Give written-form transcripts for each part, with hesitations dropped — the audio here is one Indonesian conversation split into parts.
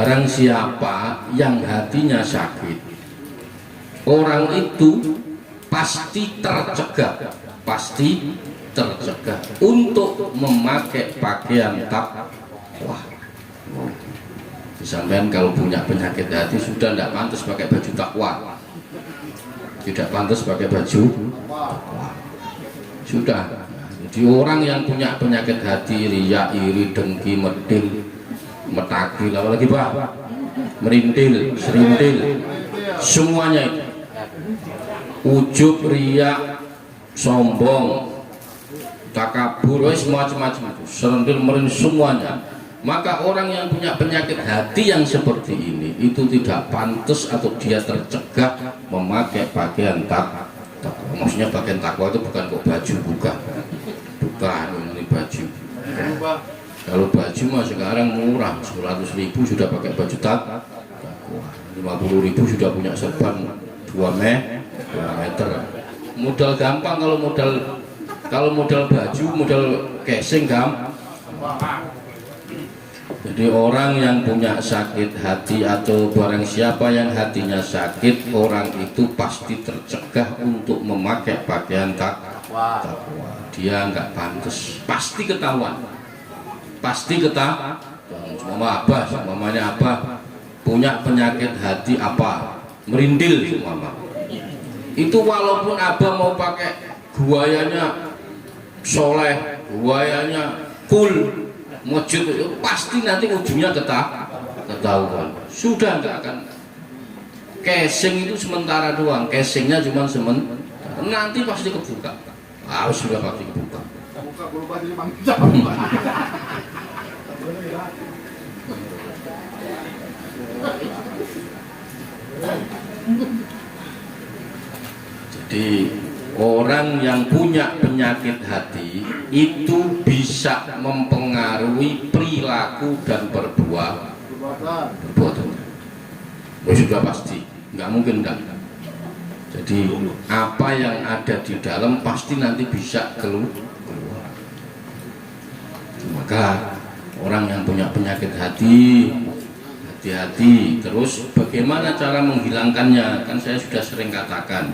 barang siapa yang hatinya sakit, orang itu pasti tercegah untuk memakai pakaian takwa. Sampean kalau punya penyakit hati sudah tidak pantas pakai baju takwa, tidak pantas pakai baju takwa. Sudah. Jadi orang yang punya penyakit hati, riya, iri, dengki, medil, metakil, apalagi Pak, merintil, serintil, semuanya itu, ujub, riya, sombong, takabur, macam-macam itu, serintil, merintil, semuanya. Maka orang yang punya penyakit hati yang seperti ini itu tidak pantas atau dia tercegah memakai pakaian takwa. Maksudnya pakaian takwa itu bukan kok baju, bukan ini baju. Kalau baju mah sekarang murah, 100.000 sudah pakai baju takwa, 50.000 sudah punya serban 2 meter. Modal gampang, kalau modal baju, modal casing gampang. Jadi orang yang punya sakit hati atau barang siapa yang hatinya sakit, orang itu pasti tercegah untuk memakai pakaian takwa. Dia nggak pantas, pasti ketahuan, mamanya apa, punya penyakit hati apa, merindil mama. Itu walaupun abah mau pakai guayanya soleh, guayanya cool, mujud, itu pasti nanti ujungnya ketahuan. Sudah nggak akan. Casing itu sementara doang, casingnya cuma sementara, nanti pasti kebuka. Sudah pasti kebuka. Jadi orang yang punya penyakit hati itu bisa mempengaruhi perilaku dan perbuatan. Sudah pasti, nggak mungkin enggak. Jadi apa yang ada di dalam pasti nanti bisa keluar. Maka orang yang punya penyakit hati, hati-hati. Terus bagaimana cara menghilangkannya? Kan saya sudah sering katakan,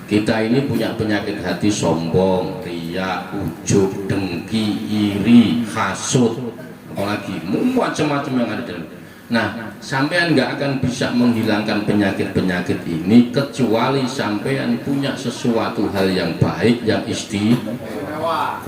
kita ini punya penyakit hati sombong, riya, ujub, dengki, iri, hasud, apalagi macam-macam yang ada dalam. Nah, sampean nggak akan bisa menghilangkan penyakit-penyakit ini kecuali sampean punya sesuatu hal yang baik, yang istimewa.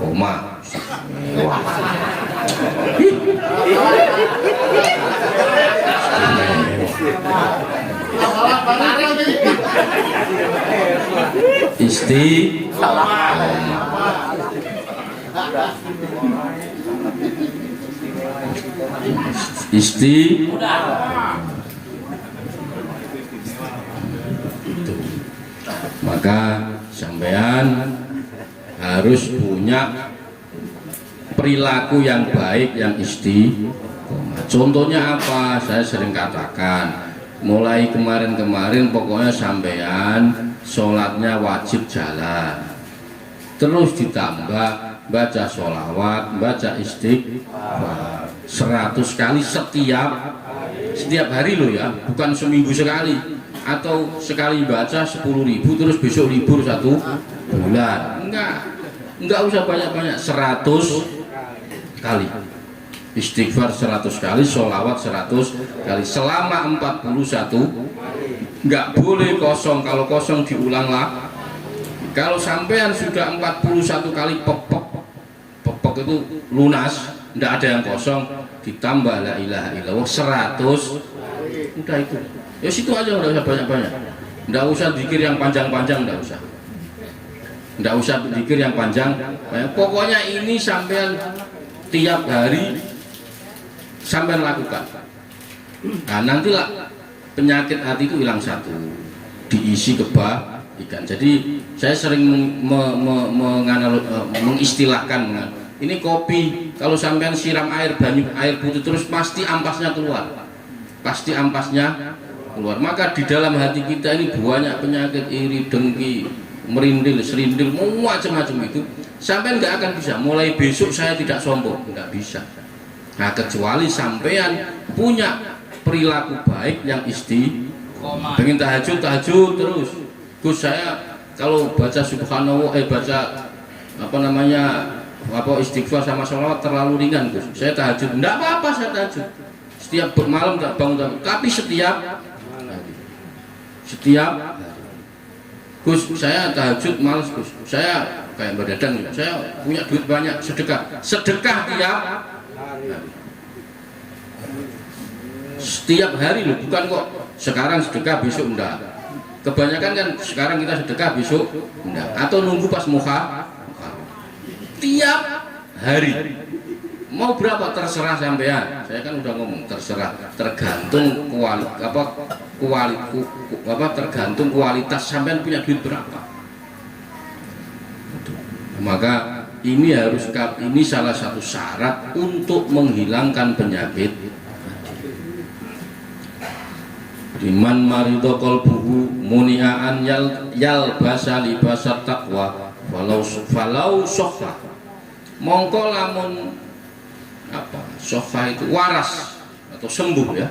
Maka sampean harus punya perilaku yang baik, yang istiqomah. Contohnya apa? Saya sering katakan, mulai kemarin pokoknya sampean sholatnya wajib jalan, terus ditambah baca sholawat, baca istighfar 100 kali setiap hari loh ya, bukan seminggu sekali, atau sekali baca 10.000 terus besok libur 1 bulan. Enggak usah banyak-banyak, 100 kali istighfar, 100 kali sholawat, 100 kali selama 41. Enggak boleh kosong, kalau kosong diulanglah. Kalau sampean sudah 41 kali pepek itu lunas, tidak ada yang kosong, ditambah la ilaha illallah 100, udah itu. Ya situ aja, udah usah banyak-banyak. Tidak usah zikir yang panjang-panjang, tidak usah. Tidak usah zikir yang panjang. Pokoknya ini sampean tiap hari sampean lakukan. Nah, nantilah penyakit hati itu hilang satu, diisi kebaikan. Jadi saya sering mengistilahkan, ini kopi kalau sampean siram air putih terus pasti ampasnya keluar, maka di dalam hati kita ini banyak penyakit iri, dengki, merindil, serindil, macam-macam itu. Sampean nggak akan bisa mulai besok saya tidak sombong, nggak bisa. Nah, kecuali sampean punya perilaku baik yang istiqomah. Pengen tahajud terus. Gus, saya kalau baca subhanallah baca istighfar sama sholawat terlalu ringan, Gus. Saya tahajud. Enggak apa-apa saya tahajud. Setiap malam tak bangun, tapi setiap Gus, saya tahajud males, Gus. Saya kayak Mbak Dadang, saya punya duit banyak, sedekah tiap setiap hari loh, bukan kok sekarang sedekah besok enggak. Kebanyakan kan sekarang kita sedekah besok enggak, atau nunggu pas muha tiap hari. Mau berapa terserah sampean. Saya kan udah ngomong terserah, tergantung tergantung kualitas sampean punya duit berapa. Maka ini salah satu syarat untuk menghilangkan penyakit. Diman marido qalbuhu muni'an yalbasa libasat taqwa falau sofa. Mongko lamun sofa itu waras atau sembuh ya.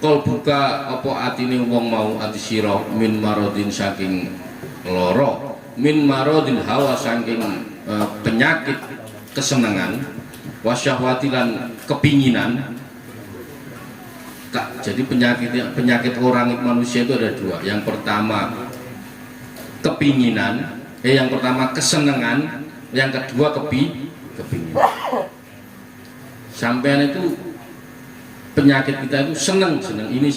Kol buka apa atine wong mau ati sira min marodin saking loro, min marodin hawa saking penyakit kesenangan, wasyahwatilan kepinginan. Jadi penyakit orang manusia itu ada dua. Yang pertama kepinginan, yang pertama kesenangan, yang kedua kepinginan. Sampean itu penyakit kita itu seneng ini.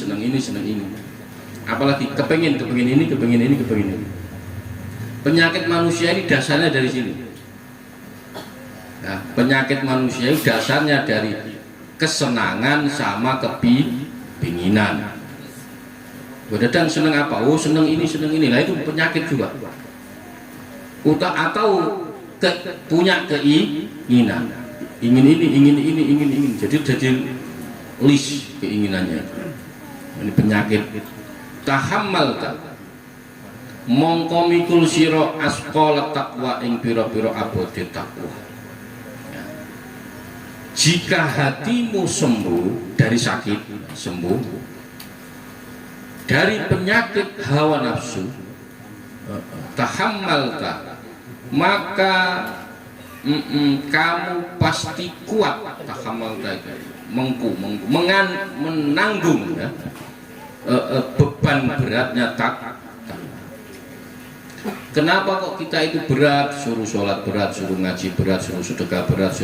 Apalagi kepingin ini. Penyakit manusia ini dasarnya dari sini. Nah, penyakit manusia itu dasarnya dari kesenangan sama kepinginan. Dadang seneng apa? Oh seneng ini. Lah itu penyakit juga. Atau punya keinginan. Ingin ini. Jadi list keinginannya. Ini penyakit. Tahammal tak. Mongko mikul sira asqala taqwa ing pira-pira abote takwa. Jika hatimu sembuh dari sakit, sembuh dari penyakit hawa nafsu, tahammalta, maka kamu pasti kuat. Tahammalta itu menanggung ya, beban beratnya tak. Kenapa kok kita itu berat, suruh sholat berat, suruh ngaji berat, suruh sedekah berat,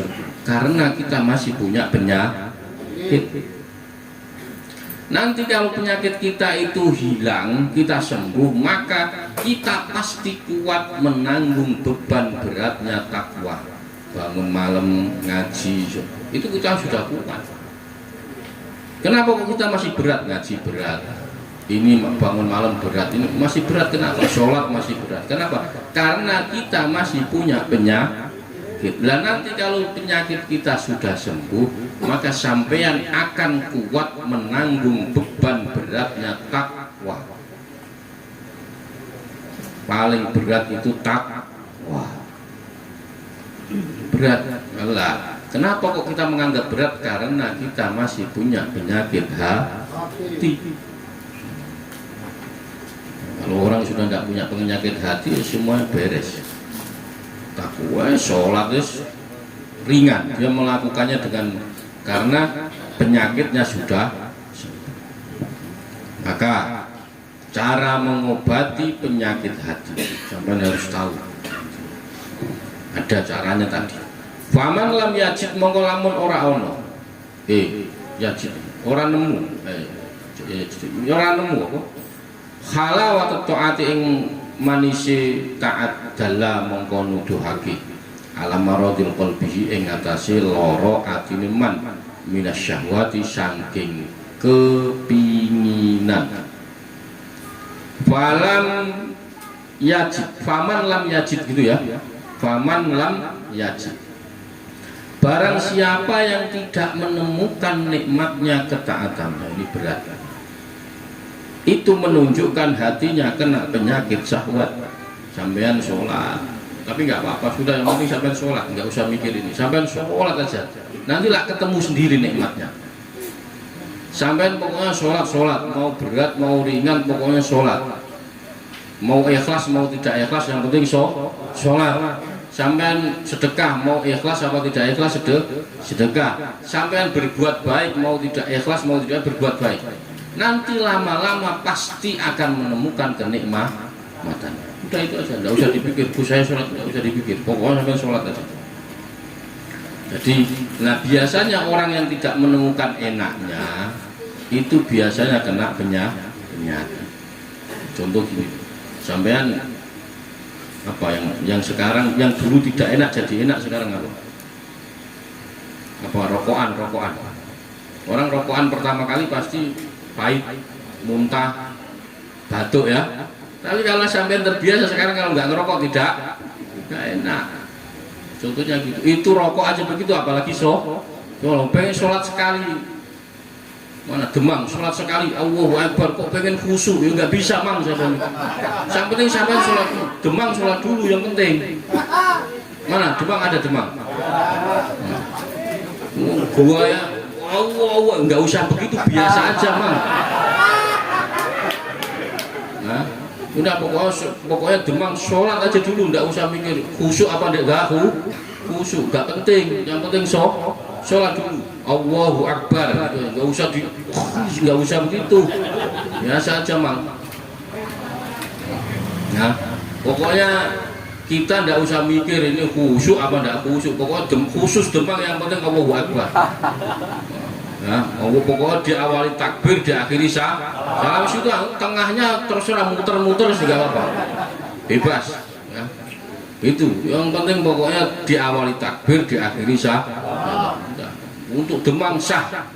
karena kita masih punya penyakit. Nanti kalau penyakit kita itu hilang, kita sembuh, maka kita pasti kuat menanggung beban beratnya takwa. Bangun malam ngaji, itu kita sudah kuat. Kenapa kok kita masih berat ngaji berat? Ini bangun malam berat, ini masih berat. Kenapa? Sholat masih berat. Kenapa? Karena kita masih punya penyakit. Dan nanti kalau penyakit kita sudah sembuh, maka sampean akan kuat menanggung beban beratnya takwa. Paling berat itu takwa. Berat. Allah. Kenapa kok kita menganggap berat? Karena kita masih punya penyakit hati. Kalau orang sudah tidak punya penyakit hati, semuanya beres. Takwa, sholat ringan, dia melakukannya karena penyakitnya sudah. Maka cara mengobati penyakit hati, sampai harus tahu. Ada caranya tadi. Faman lam yajid mongko lamun ora ono. Yajid, ora nemu. Ora nemu apa? Halawat taati ing manise taat dalla mongko nuduhake alam maradil qalbihi ing atase lara atine man minasyahwati saking kepinginan. Faman lam yajid gitu ya. Faman lam yajid. Barang siapa yang tidak menemukan nikmatnya ketaatan, ini berat. Itu menunjukkan hatinya kena penyakit syahwat. Sampean sholat, tapi nggak apa-apa, sudah, yang penting sampean sholat, nggak usah mikir ini. Sampean sholat aja, nanti lah ketemu sendiri nikmatnya. Sampean pokoknya sholat, mau berat mau ringan pokoknya sholat, mau ikhlas mau tidak ikhlas yang penting sholat. Sampean sedekah mau ikhlas apa tidak ikhlas sedekah. Sampean berbuat baik mau tidak ikhlas mau tidak berbuat baik, nanti lama-lama pasti akan menemukan kenikmatan. Udah itu aja, nggak usah dipikir. Saya sholat nggak usah dipikir, pokoknya sampean sholat aja. Jadi, nah biasanya orang yang tidak menemukan enaknya itu biasanya kena penyakit. Contoh gini, sampean apa yang sekarang, yang dulu tidak enak jadi enak sekarang apa? Rokokan. Orang rokokan pertama kali pasti pahit, muntah, batuk ya. Tapi kalau sampean terbiasa sekarang kalau nggak ngerokok tidak enak. Contohnya gitu, itu rokok aja begitu, apalagi pengen sholat sekali, mana demam, sholat sekali, Allahu Akbar, kok pengen khusyuk, ya nggak bisa mang, yang penting sampai sholat, demam sholat dulu yang penting. Mana demam, ada demam, gua ya, Allah nggak usah begitu, biasa aja mang. Nah, udah pokoknya demam sholat aja dulu, nggak usah mikir khusyuk apa enggak khusyuk, nggak penting, yang penting sholat dulu, Allahu Akbar, nggak usah begitu, biasa aja mang. Nah, pokoknya kita nggak usah mikir ini khusyuk apa enggak khusyuk, pokoknya khusus demam yang penting Allahu Akbar. Nah, pokoknya diawali takbir, diakhiri salam itu tengahnya terserah muter-muter juga apa, bebas. Ya. Itu yang penting pokoknya diawali takbir, diakhiri salam. Untuk demam sah.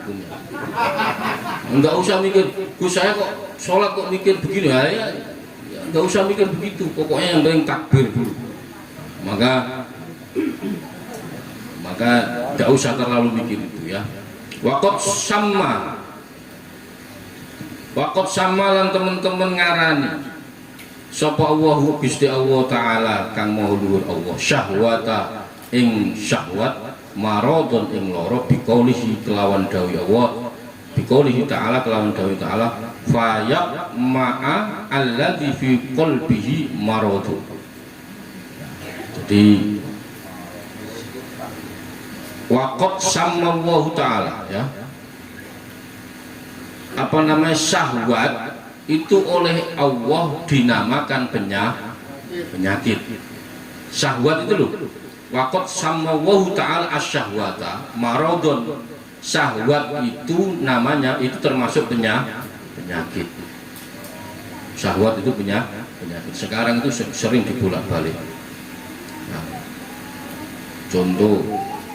Enggak usah mikir, saya kok sholat kok mikir begini ya, enggak usah mikir begitu. Pokoknya yang penting takbir dulu. Maka enggak usah terlalu mikir itu ya. Wakot sama lan teman-teman ngarani sapa Allahu Gusti Allah taala kang maha luhur Allah syahwata ing syahwat maradon ing loro biqaulihi kelawan dawuh Allah biqaulihi taala kelawan dawuh taala fayaq ma'a alladzi fi qalbihi maradun. Jadi waqad sammallahu ta'ala ya, apa namanya, syahwat itu oleh Allah dinamakan penyakit. Syahwat itu loh, waqad sammallahu ta'ala asyahwata maradun. Syahwat itu namanya, itu termasuk penyakit. Syahwat itu penyakit. Sekarang itu sering dibolak-balik. Nah, contoh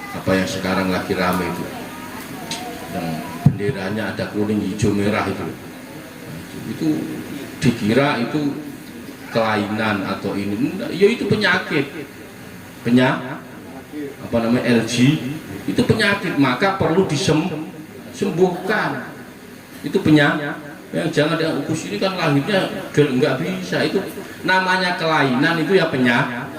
apa yang sekarang lagi rame itu, yang benderanya ada kuning hijau merah itu dikira itu kelainan atau ini, ya itu penyakit apa namanya, LG itu penyakit, maka perlu disembuhkan. Itu penyakit. Yang jangan diukus ini kan lahirnya nggak bisa, itu namanya kelainan, itu ya penyakit.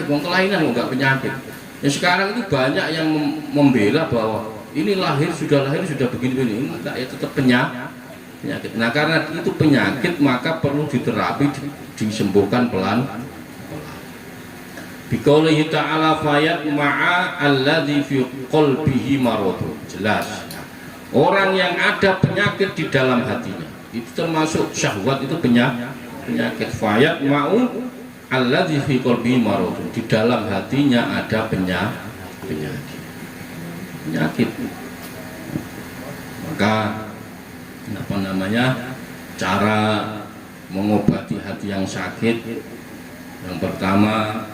Kelainan nggak penyakit. Ya sekarang itu banyak yang membela bahwa ini sudah lahir sudah begini-begini, enggak, ya tetap penyakit. Nah karena itu penyakit maka perlu diterapi, disembuhkan pelan. Biqaulihi ta'ala fayat ma'a alladzi fi qalbihi maradun. Jelas. Orang yang ada penyakit di dalam hatinya, itu termasuk syahwat, itu penyakit. Fayat ma'u alladzi fi qalbihi maradun, di dalam hatinya ada penyakit. Maka apa namanya, cara mengobati hati yang sakit yang pertama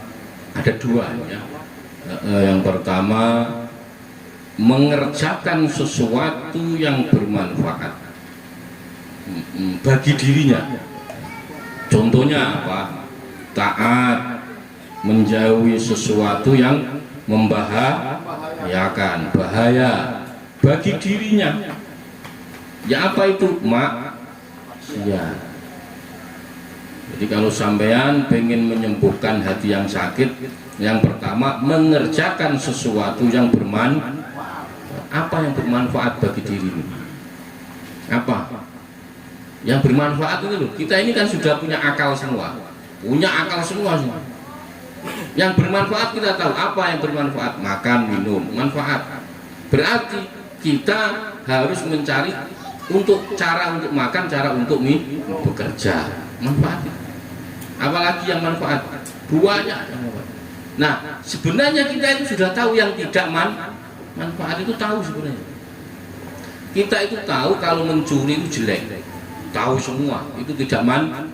ada dua ya. Yang pertama, mengerjakan sesuatu yang bermanfaat bagi dirinya. Contohnya apa? Taat, menjauhi sesuatu yang membahayakan, bahaya bagi dirinya. Ya apa itu? Maksiat. Jadi kalau sampean pengen menyembuhkan hati yang sakit, yang pertama mengerjakan sesuatu yang bermanfaat. Apa yang bermanfaat bagi dirimu? Apa? Yang bermanfaat itu loh. Kita ini kan sudah punya akal semua. Punya akal semua. Yang bermanfaat kita tahu apa yang bermanfaat, makan, minum, manfaat. Berarti kita harus mencari cara untuk makan, cara untuk bekerja, manfaat. Apalagi yang manfaat, buahnya. Nah, sebenarnya kita itu sudah tahu yang tidak manfaat itu tahu sebenarnya. Kita itu tahu kalau mencuri itu jelek, tahu semua itu tidak manfaat.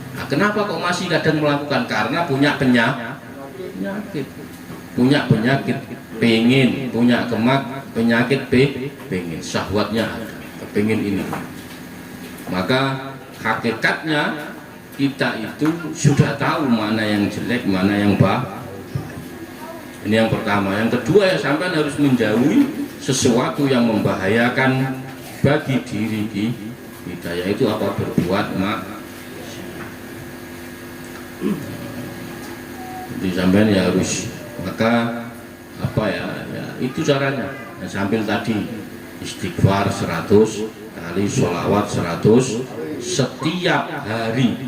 Nah, kenapa kok masih kadang melakukan? Karena punya penyakit, pengen, punya penyakit pengen, syahwatnya ada, pengen ini. Maka hakikatnya kita itu sudah tahu mana yang jelek, mana yang baik. Ini yang pertama. Yang kedua, ya sampai harus menjauhi sesuatu yang membahayakan bagi diri kita, yaitu apa? Berbuat jadi sampai ya harus, maka apa ya itu caranya. Ya, sambil tadi istighfar 100 kali, sholawat 100 setiap hari.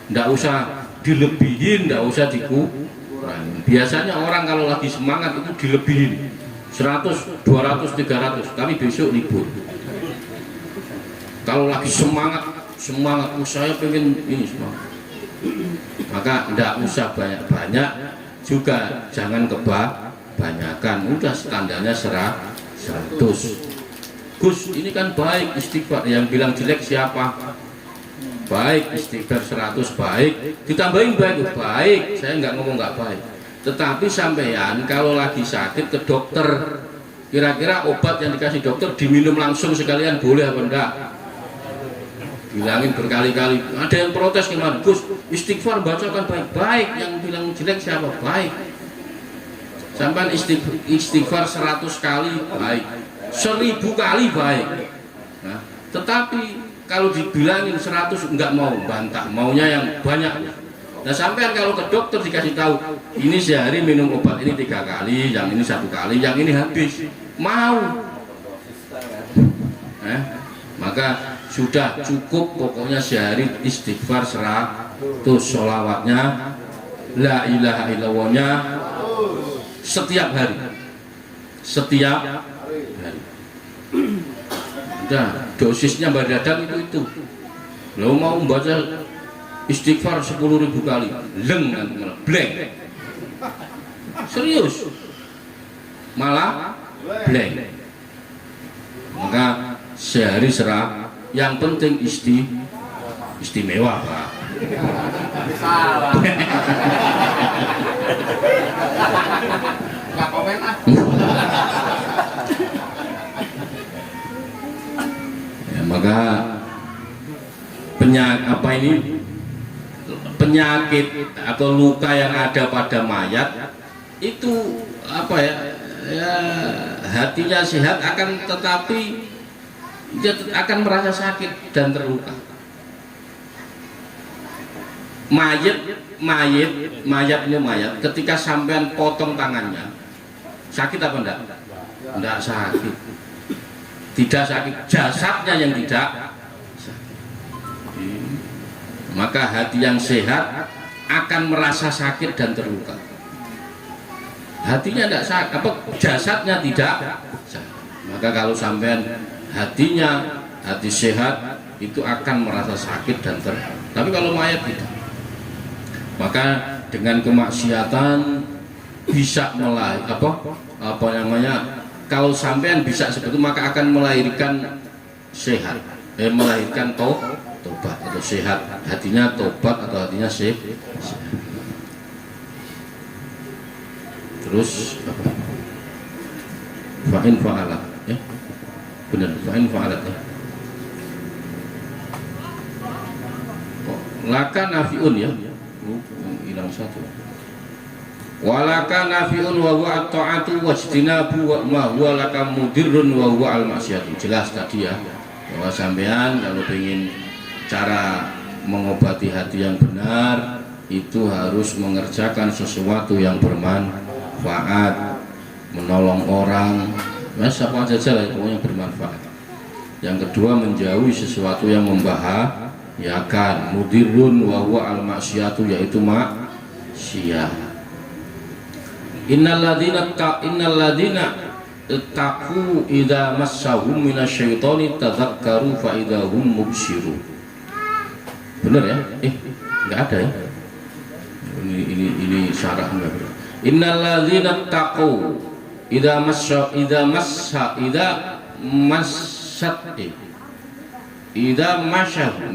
Nggak usah dilebihin, nggak usah dikurangi. Biasanya orang kalau lagi semangat itu dilebihin 100, 200, 300, tapi besok libur. Kalau lagi semangat, saya pengen ini semangat, maka tidak usah banyak-banyak juga, jangan kebanyakan. Udah standarnya 100. Gus, ini kan baik istighfar, yang bilang jelek siapa? Baik, istighfar 100 baik, ditambahin baik, saya nggak ngomong nggak baik. Tetapi sampean kalau lagi sakit ke dokter, kira-kira obat yang dikasih dokter diminum langsung sekalian boleh apa enggak? Bilangin berkali-kali. Ada yang protes gimana? Gus, istighfar bacakan baik-baik, yang bilang jelek siapa? Baik. Sampai istighfar 100 kali baik, 1000 kali baik. Nah, tetapi kalau dibilangin 100 enggak mau, bantah, maunya yang banyak. Nah, sampai kalau ke dokter dikasih tahu ini sehari minum obat ini 3 kali, yang ini 1 kali, yang ini habis, mau. Maka sudah cukup, pokoknya sehari istighfar 100, sholawatnya, la ilaha illallahnya setiap hari. Udah, dosisnya badadan itu. Lo mau membaca istighfar 10.000 kali, blank. Serius, malah blank. Maka sehari yang penting istimewa, Pak. Nggak komen ah. Ya, maka penyakit atau luka yang ada pada mayat itu apa ya, hatinya sehat tetapi dia akan merasa sakit dan terluka. Mayat ketika sampean potong tangannya sakit apa enggak? Enggak sakit. Tidak sakit, jasadnya yang tidak sakit. Maka hati yang sehat akan merasa sakit dan terluka. Hatinya enggak sakit, jasadnya tidak sakit. Maka kalau sampean hati sehat itu akan merasa sakit dan terluka. Tapi kalau mayat tidak, maka dengan kemaksiatan bisa kalau sampean bisa seperti itu, maka akan melahirkan sehat, melahirkan tobat atau sehat, hatinya tobat atau hatinya sehat. Terus fa'in fa'alat, ya benar, fa'in fa'alat, ya. Laka nafiun, ya, hilang satu. Walaka nafiun wa huwa at-ta'atu wajtinabu wa ma huwa laka mudirrun wa huwa al-maksiyatu. Jelas tadi ya, bahwa sampean kalau ingin cara mengobati hati yang benar itu harus mengerjakan sesuatu yang bermanfaat, menolong orang, apa saja lah pokoknya bermanfaat. Yang kedua menjauhi sesuatu yang membahayakan. Mudirun wa huwa al maksiatu, yaitu maksiat. Innalladzina ittaqu idza massahum minasyaitoni tadzakkaru fa idza hum mubsirun. Benar ya? Enggak ada ya? Ini syarahnya. Innalladzina ittaqu idza masyahu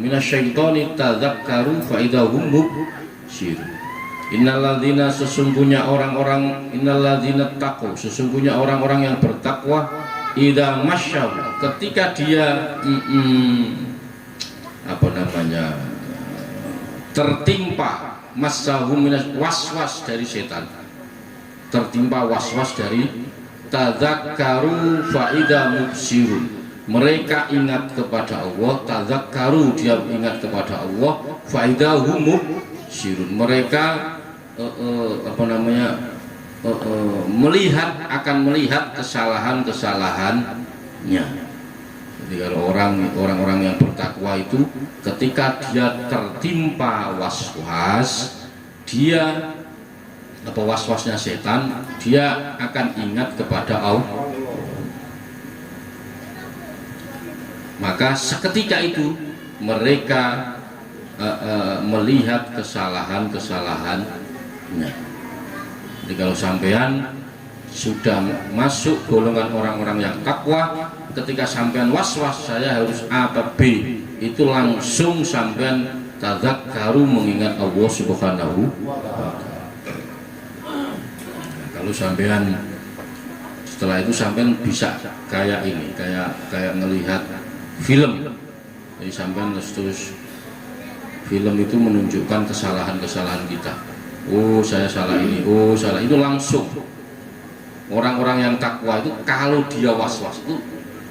minasyaitoni tadzakkaru fa idza hum mubsirun. Innalladzina sesungguhnya orang-orang, innalladzina taqu sesungguhnya orang-orang yang bertakwa, idza masyahu ketika dia tertimpa massahum minas waswas dari setan, tertimpa waswas dari tadzakkaru fa idza mubsirun, mereka ingat kepada Allah, tadzakkaru dia ingat kepada Allah, fa idza hum mubsirun, mereka akan melihat kesalahan-kesalahannya. Jadi kalau orang-orang yang bertakwa itu ketika dia tertimpa was-was, dia was-wasnya setan, dia akan ingat kepada Allah. Maka seketika itu mereka melihat kesalahan-kesalahannya. Jadi kalau sampean sudah masuk golongan orang-orang yang takwa, ketika sampean was-was saya harus A atau B, itu langsung sampean tadzakkaru mengingat Allah Subhanahu wa ta'ala. Kalau sampean setelah itu sampean bisa kayak ini, kayak ngelihat film. Jadi sampean terus film itu menunjukkan kesalahan-kesalahan kita. Oh saya salah ini, oh salah itu, langsung. Orang-orang yang takwa itu kalau dia was-was itu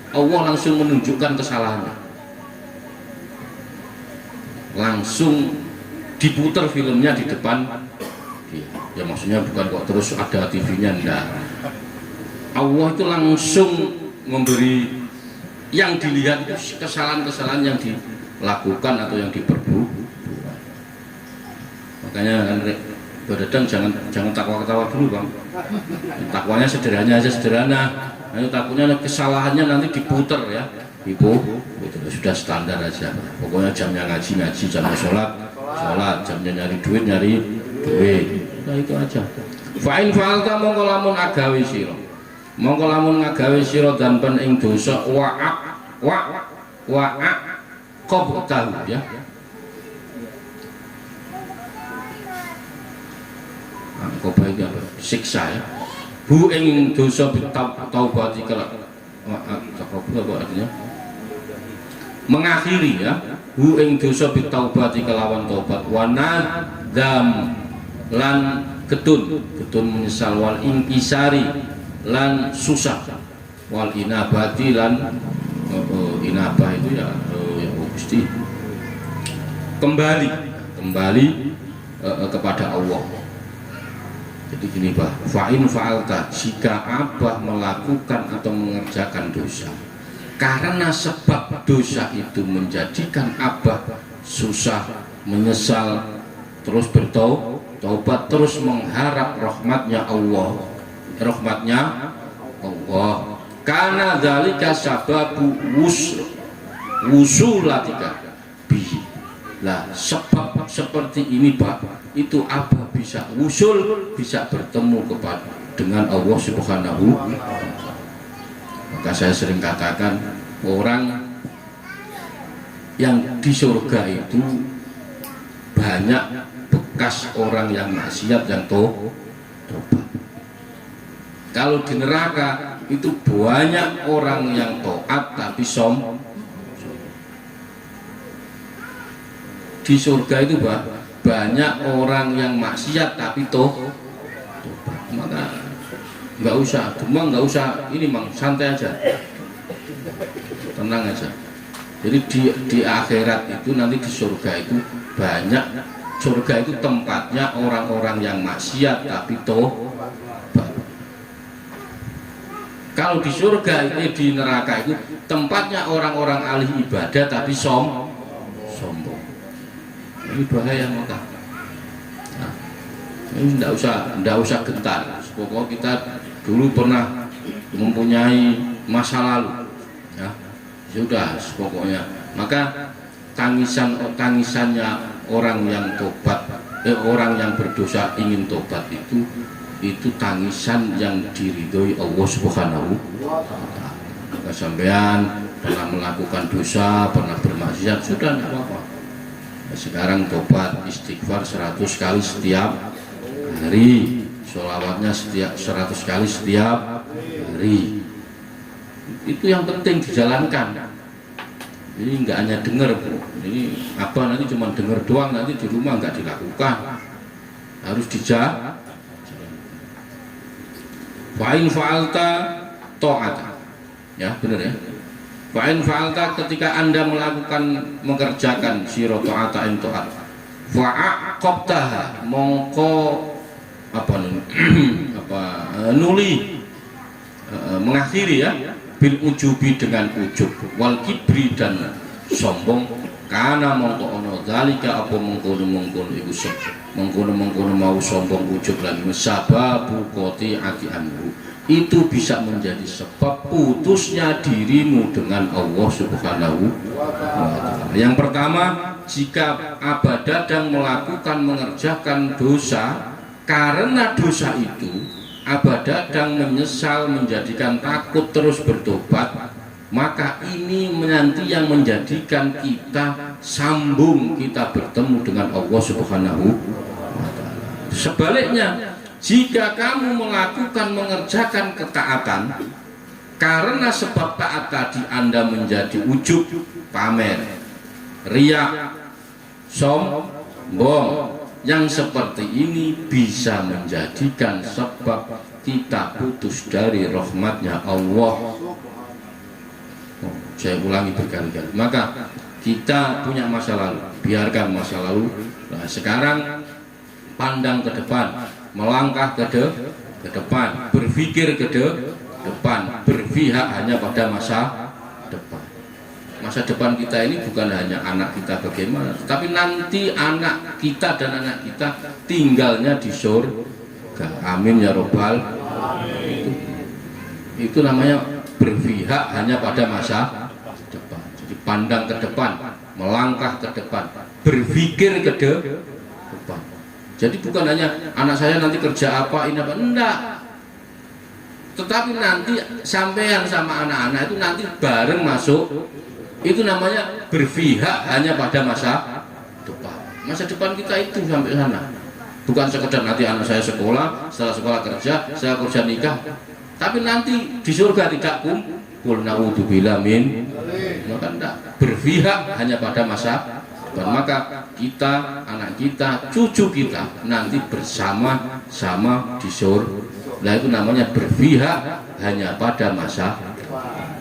Allah langsung menunjukkan kesalahannya, langsung diputar filmnya di depan dia. Ya maksudnya bukan kok terus ada TV-nya, enggak. Allah itu langsung memberi yang dilihat itu kesalahan-kesalahan yang dilakukan atau yang diperbuat. Makanya Dadang jangan takwa-ketawa dulu bang. Takwanya sederhana aja, sederhana. Nanti takutnya kesalahannya nanti diputer ya, ibu sudah standar aja. Pokoknya jamnya ngaji, jamnya sholat, jamnya nyari duit. Nah itu aja. Fa'in fa'alta mongko lamun agawe sira, mongko lamun ngagawe sira dan pen ing dosa wa'ak qob tahu ya. Qob itu apa? Siksa ya. Bu ing dosa taubati kala apa artinya? Mengakhiri ya. Bu ing dosa taubati kelawan taubat, wana dam lan ketun menyesal, wal inkisari lan susah, wal inabati lan inabah itu ya Gusti kembali kepada Allah. Jadi gini Pak, fa'in fa'alta, jika Abah melakukan atau mengerjakan dosa karena sebab dosa itu menjadikan Abah susah, menyesal, terus bertaubat, terus mengharap rahmatnya Allah, karena dzalika sababu wusulatika bihi. Lah sebab seperti ini Pak, itu Abah bisa usul, bisa bertemu dengan Allah Subhanahu wa ta'ala. Maka saya sering katakan, orang yang di surga itu banyak bekas orang yang maksiat yang tobat. Kalau di neraka itu banyak orang yang taat tapi di surga itu banyak orang yang maksiat tapi tobat. Maka nggak usah ini mang, santai aja, tenang aja. Jadi di akhirat itu nanti di surga itu banyak, surga itu tempatnya orang-orang yang maksiat tapi tobat. Kalau di surga itu, di neraka itu tempatnya orang-orang ahli ibadah tapi sombong. Ini bahaya maka. Nah, ini tidak usah gentar. Pokoknya kita dulu pernah mempunyai masa lalu. Ya, sudah pokoknya. Maka tangisannya orang yang tobat, orang yang berdosa ingin tobat itu tangisan yang diridhoi Allah Subhanahu wa Ta'ala. Sampean pernah melakukan dosa, pernah bermaksiat, sudah tidak apa-apa. Sekarang tobat, istighfar 100 kali setiap hari, sholawatnya 100 kali setiap hari. Itu yang penting dijalankan. Jadi nggak hanya dengar, ini apa nanti cuma dengar doang, nanti di rumah nggak dilakukan, harus dijalankan. Fa'in fa'alta ta'ata, ya benar ya. Fa'in fa'alta, ketika anda mengerjakan siro ta'ata in ta'at, fa'aqabtaha, mongko nuli, mengakhiri ya, bil ujubi dengan ujub, wal kibri dan sombong, karena mongko ono zalika apa mengkono iku mengkono mau sombong ujub lagi sababu qoti ati anhu, itu bisa menjadi sebab putusnya dirimu dengan Allah Subhanahu wa Ta'ala. Yang pertama, jika abadadang mengerjakan dosa, karena dosa itu abadadang menyesal, menjadikan takut, terus bertobat, maka ini nanti yang menjadikan kita sambung, kita bertemu dengan Allah Subhanahu wa Ta'ala. Sebaliknya, jika kamu mengerjakan ketaatan, karena sebab taat tadi Anda menjadi ujub, pamer, riya, sombong, yang seperti ini bisa menjadikan sebab kita putus dari rahmatnya Allah. Saya ulangi berkali-kali. Maka kita punya masa lalu, biarkan masa lalu. Nah, sekarang pandang ke depan, melangkah ke depan, berpikir ke depan, berpihak hanya pada masa depan. Masa depan kita ini bukan hanya anak kita bagaimana, tapi nanti anak kita dan anak kita tinggalnya di surga. Amin ya robbal. Itu namanya berpihak hanya pada masa depan. Jadi pandang ke depan, melangkah ke depan, berpikir ke depan. Jadi bukan hanya anak saya nanti kerja apa, ini apa, enggak. Tetapi nanti sampean sama anak-anak itu nanti bareng masuk. Itu namanya berpihak hanya pada masa depan. Masa depan kita itu sampai sana. Bukan sekedar nanti anak saya sekolah, setelah sekolah kerja, saya kerja nikah. Tapi nanti di surga tidak kumpul, naudzubillah min. Maka enggak, berpihak hanya pada masa depan. Maka kita, anak kita, cucu kita nanti bersama-sama di surga. Nah itu namanya berpihak hanya pada masa depan.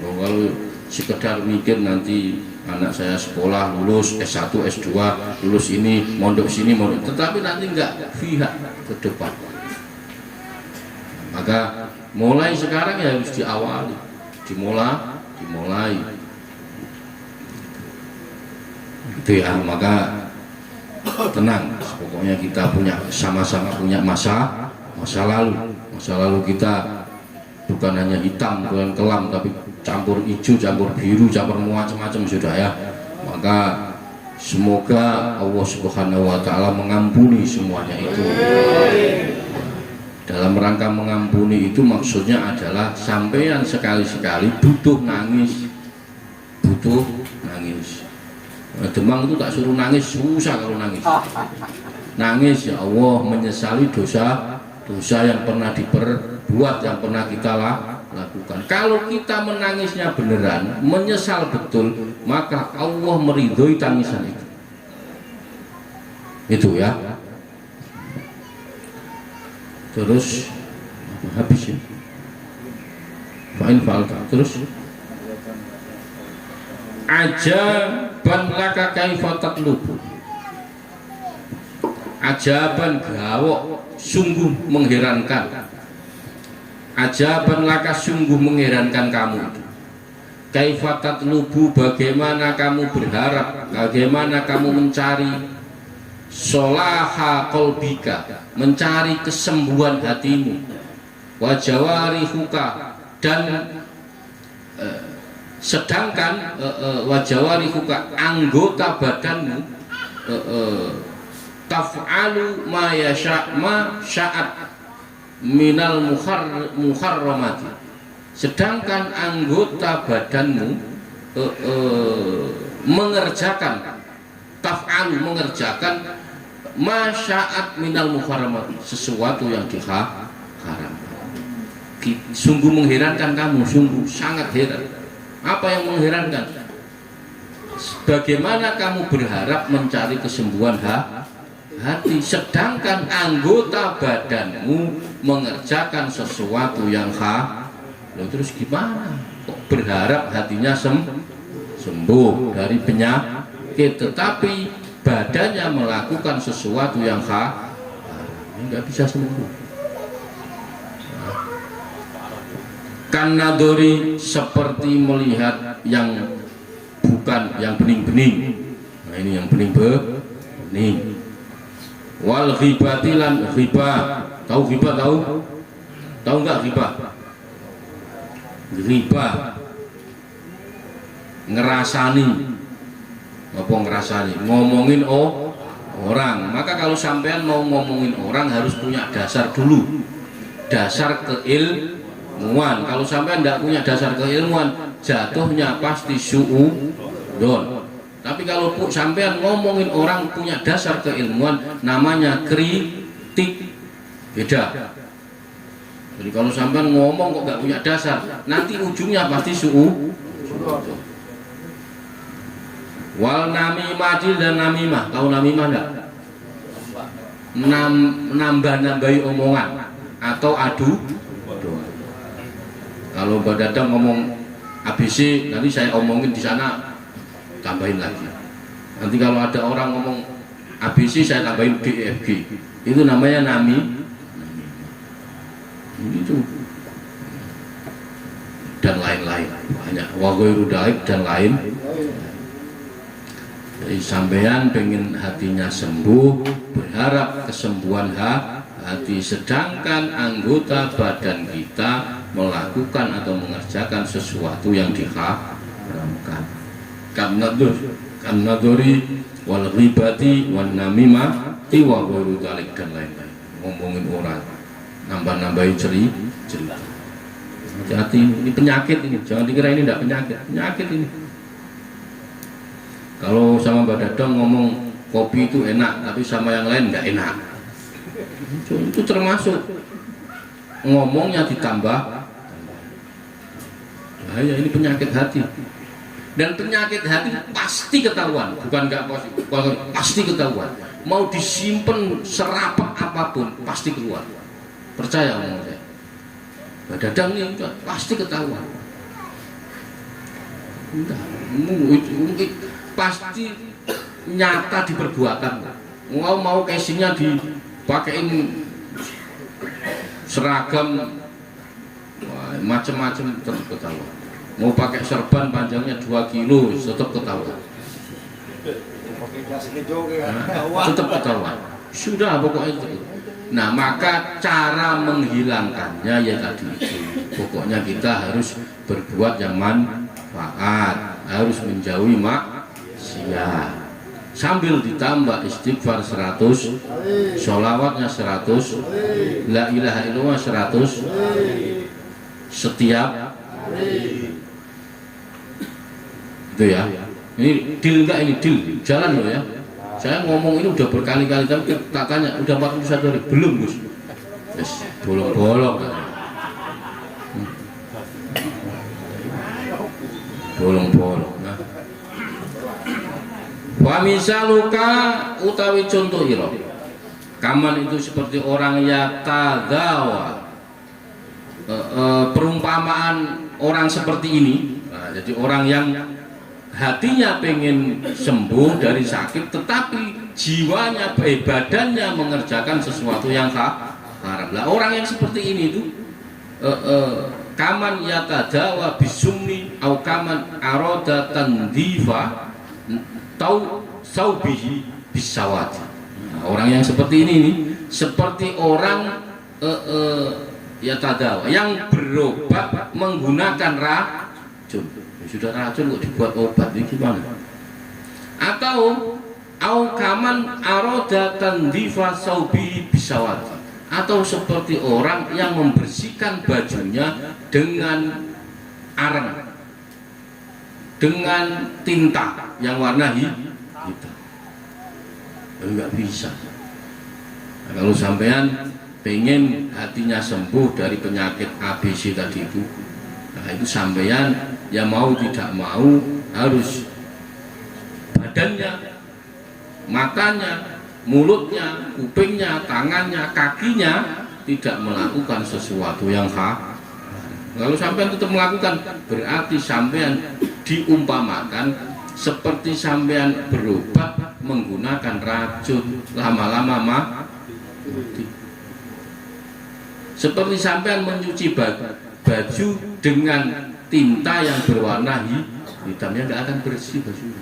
Kalau sekedar mikir nanti anak saya sekolah lulus S1, S2, lulus ini, mondok sini, mondok, tetapi nanti enggak pihak ke depan. Maka mulai sekarang ya harus diawali, dimulai. Itu ya, maka tenang, pokoknya kita sama-sama punya masa lalu. Masa lalu kita bukan hanya hitam, bukan kelam, tapi campur hijau, campur biru, campur macam-macam sudah ya. Maka semoga Allah Subhanahu wa Ta'ala mengampuni semuanya itu. Dalam rangka mengampuni itu maksudnya adalah sampean sekali-sekali butuh nangis. Demang itu tak suruh nangis, susah kalau nangis. Nangis, ya Allah, menyesali dosa yang pernah diperbuat, yang pernah kita lakukan. Kalau kita menangisnya beneran, menyesal betul, maka Allah meridhoi tangisan itu. Itu ya. Terus habis ya. Fa'in fa'alta. Terus ajaban laka kaifa tatlubu. Ajaban gawok, sungguh mengherankan. ajaban laka, sungguh mengherankan kamu. Kaifa tatlubu, bagaimana kamu berharap, bagaimana kamu mencari solaha qalbika, mencari kesembuhan hatimu, wa jawarihuka, dan sedangkan wa jawarihuka, anggota badanmu taf'alu ma yasha ma sya'at minal muharramati, sedangkan anggota badanmu mengerjakan, taf'alu, mengerjakan masya'at minal muharramati, sesuatu yang diharam. Sungguh mengherankan kamu, sungguh sangat heran. Apa yang mengherankan? Bagaimana kamu berharap mencari kesembuhan hati, sedangkan anggota badanmu mengerjakan sesuatu yang terus gimana? Kok berharap hatinya sembuh dari penyakit, tetapi badannya melakukan sesuatu yang nggak bisa sembuh. Kanadori, seperti melihat yang bukan, yang bening-bening. Nah, ini yang bening-bening. Wal ghibatilan, ghibah. Tahu ghibah? Tahu nggak ghibah? Ghibah, ngerasani. Apa ngerasani? Ngomongin orang. Maka kalau sampean mau ngomongin orang harus punya dasar dulu, dasar keilmuan. Kalau sampean tidak punya dasar keilmuan, jatuhnya pasti suudon. Tapi kalau sampean ngomongin orang punya dasar keilmuan, namanya kritik, beda. Jadi kalau sampean ngomong kok nggak punya dasar, nanti ujungnya pasti suudon. Wal namimah, dan namimah, tahu namimah enggak? Nambah-nambahi omongan atau adu. Kalau Mbak Dadang ngomong ABC, nanti saya omongin di sana, tambahin lagi. Nanti kalau ada orang ngomong ABC, saya tambahin DFG. Itu namanya itu dan lain-lain, banyak. Wa ghairu dzalik, dan lain. Jadi sampean pengen hatinya sembuh, berharap kesembuhan hati, sedangkan anggota badan kita melakukan atau mengerjakan sesuatu yang diharamkan. Kamnadori wal ghibati wan namimati wa ghairu dzalik, dan lain-lain. Ngomongin orang, nambah-nambahin cerita. Hati-hati, ini penyakit ini. Jangan dikira ini tidak penyakit. Penyakit ini. Kalau sama Mbak Dadang ngomong kopi itu enak, tapi sama yang lain nggak enak. Itu termasuk ngomongnya ditambah. Bahaya, ini penyakit hati. Dan penyakit hati pasti ketahuan, bukan nggak pasti ketahuan. Mau disimpan serapat apapun pasti keluar. Percaya ngomong saya. Mbak Dadang ini pasti ketahuan. Mungkin pasti nyata di perbuatan. Mau casingnya dipakein seragam, macam-macam tetap ketahuan. Mau pakai serban panjangnya 2 kilo tetap ketahuan. Tetap ketahuan. Sudah pokoknya itu. Nah, maka cara menghilangkannya ya tadi itu. Pokoknya kita harus berbuat yang manfaat, harus menjauhi maksiat. Sambil ditambah istighfar 100, sholawatnya 100, la ilaha illallah 100 setiap hari. Itu ya. Ini deal enggak, ini deal, jalan loh ya. Saya ngomong ini udah berkali-kali, tapi tak tanya udah 41 hari belum, Gus? Yes, bolong-bolong. Bolong-bolong. Nah. Wa misaluka, utawi contoh ira. Kaman itu seperti orang yatadawa. Perumpamaan orang seperti ini. Nah, jadi orang yang hatinya pengen sembuh dari sakit, tetapi jiwanya, badannya mengerjakan sesuatu yang haram. Lah orang yang seperti ini itu kaman yatadawa bisumni au kaman arada tandifa tau saubihi bisawati. Nah, orang yang seperti ini nih, seperti orang yatadawa yang berobat menggunakan racun. Sudah racun kok dibuat obat, ini gimana? Atau kaman arada tandifa saubihi bisawati, atau seperti orang yang membersihkan bajunya dengan arang, dengan tinta yang warna hitam. Enggak bisa. Nah, kalau sampean pengen hatinya sembuh dari penyakit ABC tadi itu, nah itu sampean ya mau tidak mau harus badannya, matanya, mulutnya, kupingnya, tangannya, kakinya tidak melakukan sesuatu yang haram. Kalau sampean tetap melakukan, berarti sampean diumpamakan seperti sampean berobat menggunakan racun, lama-lama mati. Seperti sampean mencuci baju dengan tinta yang berwarna hitamnya, nggak akan bersih bajunya.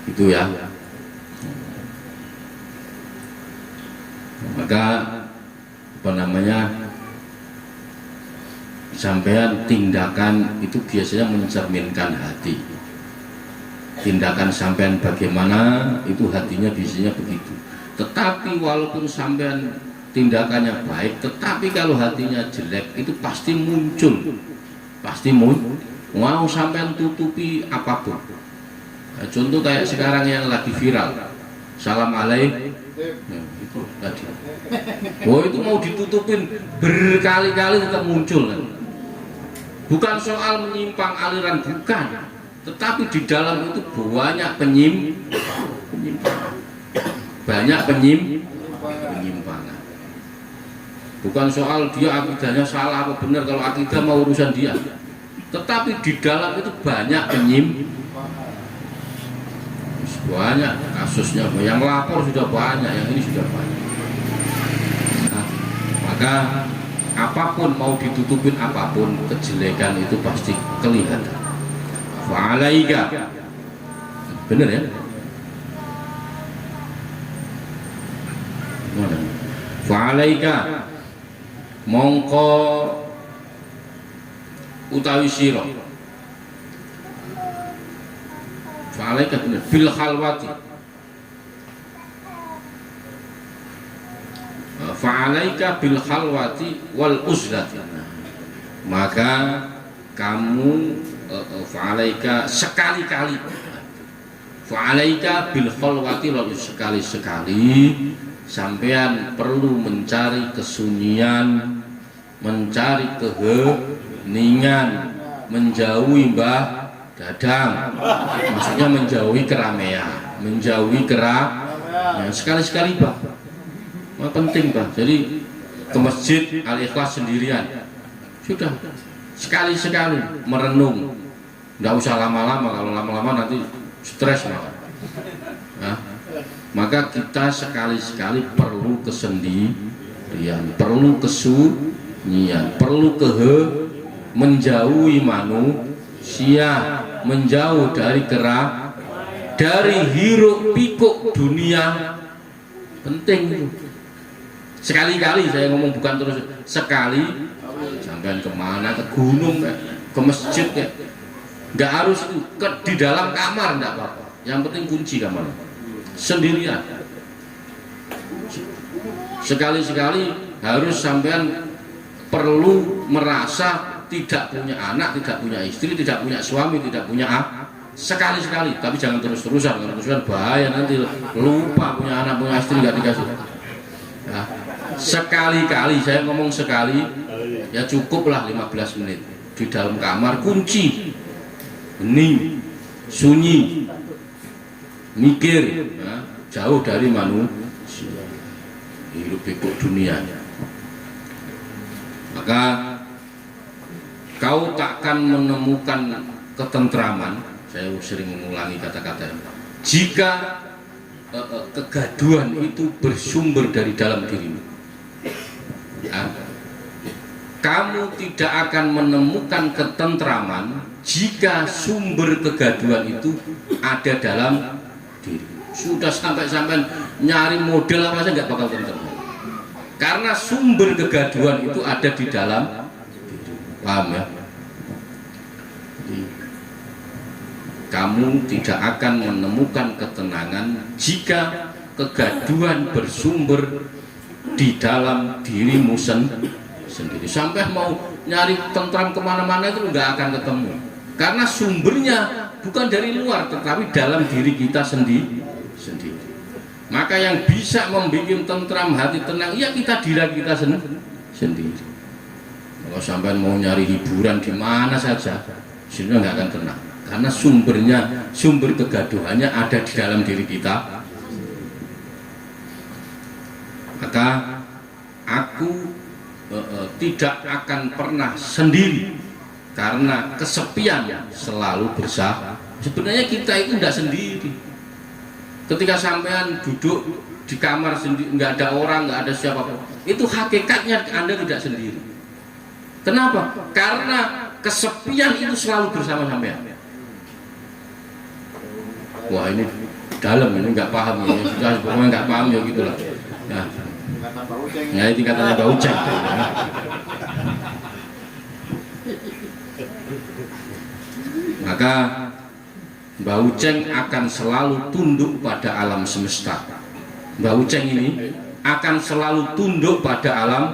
Itu ya. Maka apa namanya, sampean tindakan itu biasanya mencerminkan hati. Tindakan sampean bagaimana, itu hatinya biasanya begitu. Tetapi walaupun sampean tindakannya baik, tetapi kalau hatinya jelek itu pasti muncul, mau sampean tutupi apapun. Nah, contoh kayak sekarang yang lagi viral, salam alaikum. Nah, itu tadi. Oh, itu mau ditutupin berkali-kali tetap muncul kan. Bukan soal menyimpang aliran, bukan, tetapi di dalam itu banyak penyimpangan. Banyak penyimpangan. Bukan soal dia akidahnya salah apa benar, kalau akidah mau urusan dia. Tetapi di dalam itu banyak banyak kasusnya, yang lapor sudah banyak, yang ini sudah banyak. Nah, maka apapun mau ditutupin apapun, kejelekan itu pasti kelihatan. Fa'alaika, bener ya? Fa'alaika, mongko utawi sira. Fa'alaika bener bil khalwati. Fa'alaika bil khalwati wal uzlati. Maka kamu fa'alaika sekali-kali, fa'alaika bil khalwati, lalu sekali-sekali sampean perlu mencari kesunyian, mencari keheningan, menjauhi Mbah Dadang, maksudnya menjauhi keramaian, menjauhi keramaian. Sekali-sekali Pak, penting Pak. Jadi ke masjid Al-Ikhlas sendirian, sudah sekali-sekali merenung, nggak usah lama-lama. Kalau lama-lama nanti stres malah. Nah, maka kita sekali-sekali perlu kesendirian, perlu kesunyian, perlu menjauhi manusia, menjauh dari dari hiruk pikuk dunia. Penting itu. Sekali-kali saya ngomong, bukan terus sekali. Sampai kemana, ke gunung, ke masjid, nggak harus di dalam kamar, nggak apa-apa. Yang penting kunci kamar sendirian. Sekali-sekali harus sampean perlu merasa tidak punya anak, tidak punya istri, tidak punya suami, tidak punya sekali-sekali. Tapi jangan terus-terusan, karena terus-terusan bahaya, nanti lupa punya anak, punya istri, nggak dikasih. Ya, sekali-kali, saya ngomong sekali, ya cukuplah 15 menit di dalam kamar, kunci, hening, sunyi, mikir, ya, jauh dari manusia, hidup pikuk dunia. Maka kau takkan menemukan ketentraman. Saya sering mengulangi kata-kata ini. Jika kegaduhan itu bersumber dari dalam dirimu, ya, kamu tidak akan menemukan ketentraman jika sumber kegaduhan itu ada dalam diri. Sudah sampai nyari model apa saja nggak bakal tentrem, karena sumber kegaduhan itu ada di dalam diri. Paham ya? Jadi, kamu tidak akan menemukan ketenangan jika kegaduhan bersumber di dalam dirimu sendiri. Sampai mau nyari tentram kemana-mana itu nggak akan ketemu, karena sumbernya bukan dari luar tetapi dalam diri kita sendiri. Maka yang bisa membuat tentram hati tenang ya diri kita sendiri. Kalau sampai mau nyari hiburan di mana saja, sebenarnya nggak akan tenang, karena sumber kegaduhannya ada di dalam diri kita. Maka aku tidak akan pernah sendiri, karena kesepian selalu bersama. Sebenarnya kita itu tidak sendiri. Ketika sampean duduk di kamar sendiri, nggak ada orang, nggak ada siapapun, itu hakikatnya Anda tidak sendiri. Kenapa? Karena kesepian itu selalu bersama sampean. Wah, ini dalam, ini nggak paham ya, sudah pokoknya nggak paham ya gitulah. Nah, itu katanya Mbak Uceng. Maka Mbak Uceng akan selalu tunduk pada alam semesta. Mbak Uceng ini akan selalu tunduk pada alam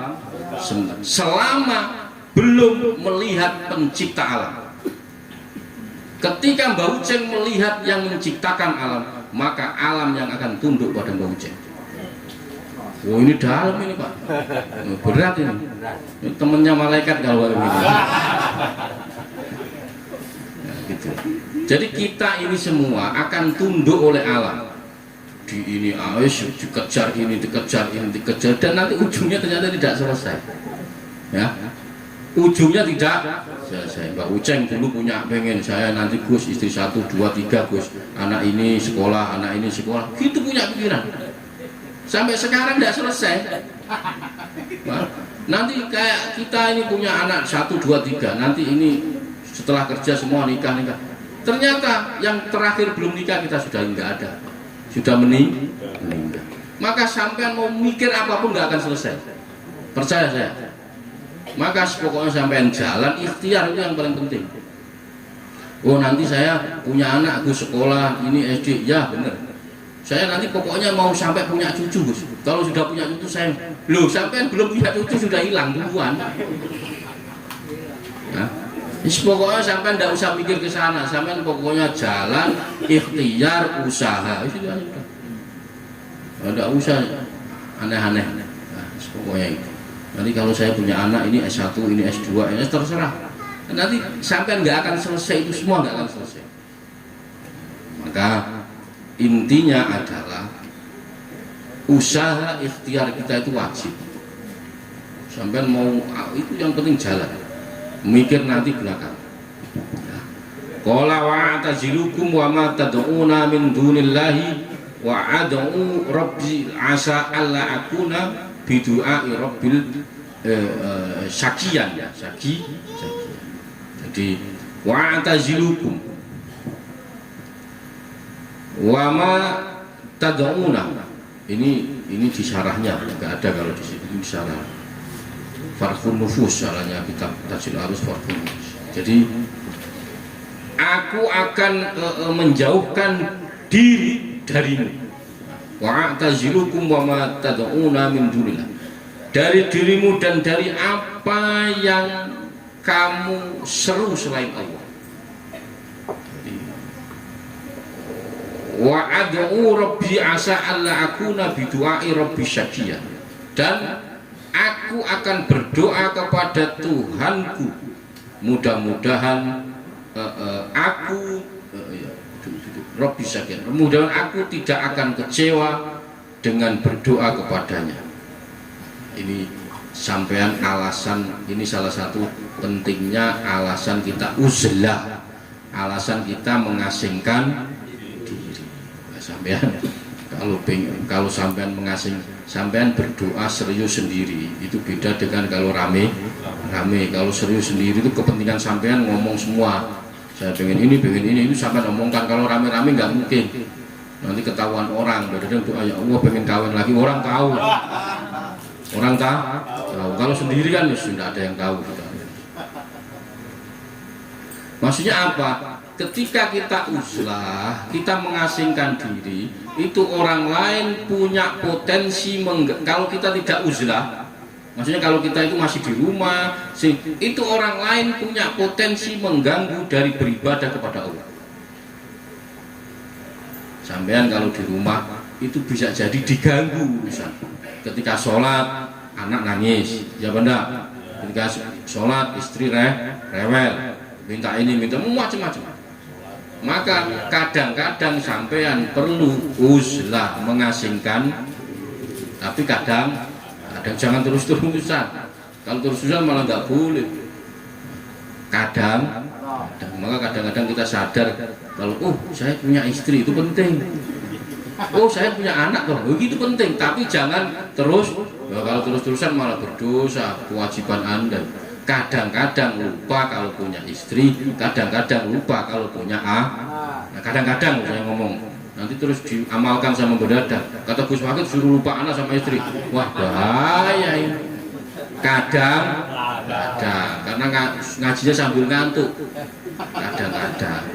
semesta selama belum melihat pencipta alam. Ketika Mbak Uceng melihat yang menciptakan alam, maka alam yang akan tunduk pada Mbak Uceng. Oh, ini dalam ini Pak, berat ini. Ini temennya malaikat kalau ini. Nah, gitu. Jadi kita ini semua akan tunduk oleh alam. Di ini dikejar ini, dikejar ini, dikejar, dan nanti ujungnya ternyata tidak selesai. Ya, ujungnya tidak selesai. Mbak Uceng dulu punya pengen saya nanti Gus istri 1, 2, 3 Gus, anak ini sekolah, gitu punya pikiran. Sampai sekarang tidak selesai. Nah, nanti kayak kita ini punya anak 1, 2, 3, nanti ini setelah kerja semua nikah. Ternyata yang terakhir belum nikah kita sudah nggak ada, sudah meninggal. Maka sampean mau mikir apapun nggak akan selesai. Percaya saya. Maka pokoknya sampean jalan ikhtiar itu yang paling penting. Oh, nanti saya punya anak Gus sekolah ini SD, ya benar. Saya nanti pokoknya mau sampai punya cucu Gus. Kalau sudah punya cucu saya, loh sampean belum punya cucu sudah hilang duluan. Nah, pokoknya sampean tidak usah mikir ke sana, sampean pokoknya jalan ikhtiar usaha itu sudah. Tidak usah aneh-aneh. Nah, pokoknya itu. Nanti kalau saya punya anak ini S1, ini S2, ini terserah. Nanti sampean nggak akan selesai, itu semua nggak akan selesai. Maka intinya adalah usaha ikhtiar kita itu wajib. Sampai mau itu yang penting jalan, mikir nanti belakang. Qala wa atazilukum wa ma tad'una min dunillahi wa ad'u rabbi asa alla akuna bidu'ai rabbil syakiyan. Jadi wa atazilukum wa ma tad'una, ini di syarahnya enggak ada kalau di sini, ini syarah Farqun Nufus, salahnya kitab Tajul Arus Farqun Nufus. Jadi aku akan menjauhkan diri darimu, wa a'tazilukum wa ma tad'una min dunillah, dari dirimu dan dari apa yang kamu seru selain Allah. Wa ad'u rabbi asa alla akuna bidu'ai rabbi syakiyan, dan aku akan berdoa kepada Tuhanku, mudah-mudahan aku rabbi syakiyan, mudah-mudahan aku tidak akan kecewa dengan berdoa kepadanya. Ini sampean alasan, ini salah satu pentingnya alasan kita alasan kita mengasingkan diri. Sampean kalau sampean sampean berdoa serius sendiri itu beda dengan kalau rame. Kalau serius sendiri itu kepentingan sampean ngomong semua. Saya pengen ini itu sampean omongkan. Kalau rame-rame nggak mungkin. Nanti ketahuan orang. Kadang doa ya Allah pengen kawin lagi, orang tahu. Orang tahu. Kalau sendiri kan sudah ada yang tahu. Maksudnya apa? Ketika kita uzlah, kita mengasingkan diri, itu orang lain punya potensi kalau kita tidak uzlah, maksudnya kalau kita itu masih di rumah, itu orang lain punya potensi mengganggu dari beribadah kepada Allah. Sampean kalau di rumah itu bisa jadi diganggu, misalnya ketika sholat anak nangis, ya benar. Ketika sholat istri rewel, minta ini minta macam-macam. Maka kadang-kadang sampean perlu uzlah mengasingkan, tapi kadang jangan terus-terusan. Kalau terus-terusan malah nggak boleh. Maka kadang-kadang kita sadar kalau saya punya istri itu penting. Saya punya anak itu penting. Tapi jangan terus. Kalau terus-terusan malah berdosa, kewajiban Anda. Kadang-kadang lupa kalau punya istri, kadang-kadang lupa kalau punya kadang-kadang saya ngomong nanti terus diamalkan sama mendadak. Kata Gus Wakil suruh lupa anak sama istri. Wah bahaya ini. Kadang karena ngajinya sambil ngantuk. Kadang-kadang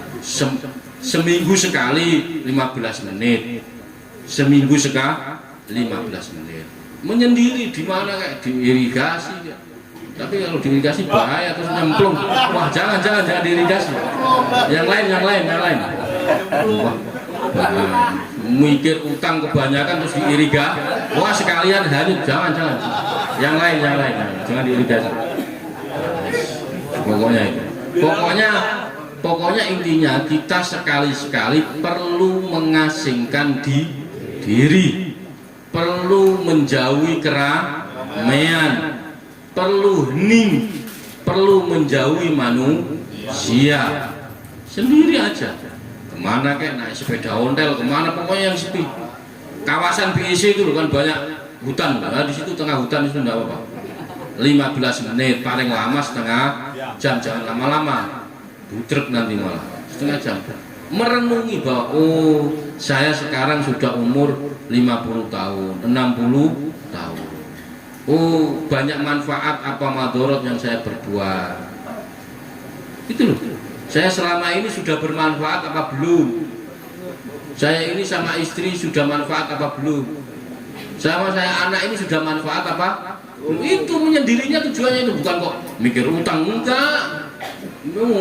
seminggu sekali 15 menit. Seminggu sekali 15 menit. Menyendiri di mana kayak di irigasi. Tapi kalau diirigasi bahaya terus nyemplung. Wah jangan diirigasi. Yang lain. Wah, mikir utang kebanyakan terus diirigasi. Wah sekalian hanyut. Jangan. Yang lain. Jangan diirigasi. Pokoknya intinya kita sekali-sekali perlu mengasingkan diri, perlu menjauhi keramaian. Perlu hening, perlu menjauhi manusia sendiri aja. Kemana kayak naik sepeda ontel, kemana pokoknya yang sepi. Kawasan BIC itu kan banyak hutan, di situ tengah hutan itu tidak apa-apa. 15 menit paling lama setengah jam, jangan lama-lama. Budrek nanti malah setengah jam. Merenungi bahwa saya sekarang sudah umur 50 tahun, 60 tahun. Banyak manfaat apa madorot yang saya berbuat. Itu loh. Saya selama ini sudah bermanfaat apa belum? Saya ini sama istri sudah manfaat apa belum? Sama saya anak ini sudah manfaat apa? Itu menyendirinya tujuannya itu bukan kok mikir utang, enggak.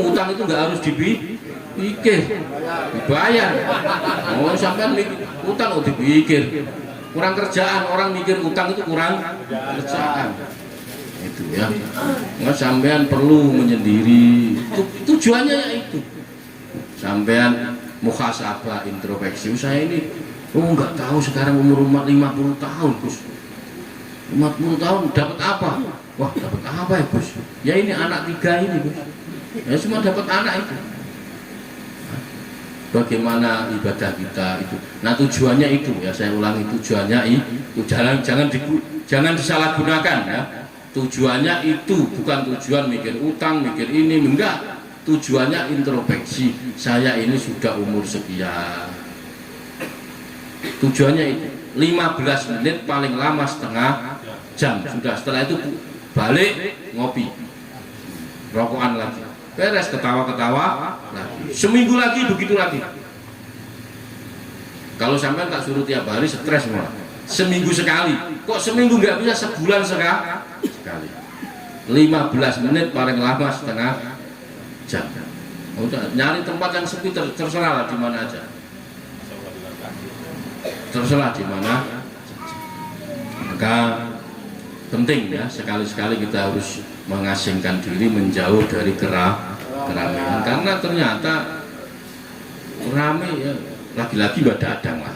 Utang itu enggak harus dipikir, dibayar. Sampai mikir utang dipikir. Kurang kerjaan, orang mikir utang itu kurang kerjaan. Itu ya. Sampean perlu menyendiri. Tujuannya ya itu. Sampean muhasabah, introspeksi. Saya ini nggak tahu sekarang umur 50 tahun, Gus. 50 tahun dapat apa? Wah, dapat apa ya, Gus? Ya ini anak 3 ini, Gus. Ya cuma dapat anak itu. Bagaimana ibadah kita itu. Nah tujuannya itu ya, saya ulangi tujuannya itu jangan disalahgunakan ya. Tujuannya itu bukan tujuan mikir utang, mikir ini, enggak. Tujuannya introspeksi. Saya ini sudah umur sekian. Tujuannya itu 15 menit paling lama setengah jam. Sudah setelah itu balik ngopi. Rokokan lagi. Beres ketawa-ketawa lagi. Seminggu lagi begitu lagi. Kalau sampai tak suruh tiap hari stres malah. Seminggu sekali. Kok seminggu nggak bisa, sebulan sekali. 15 menit paling lama setengah jam. Udah nyari tempat yang sepi, terserah lah di mana aja. Terserah di mana. Maka penting ya, sekali-sekali kita harus mengasingkan diri, menjauh dari keramaian, karena ternyata ramai ya, lagi-lagi Mbak Dadang lah,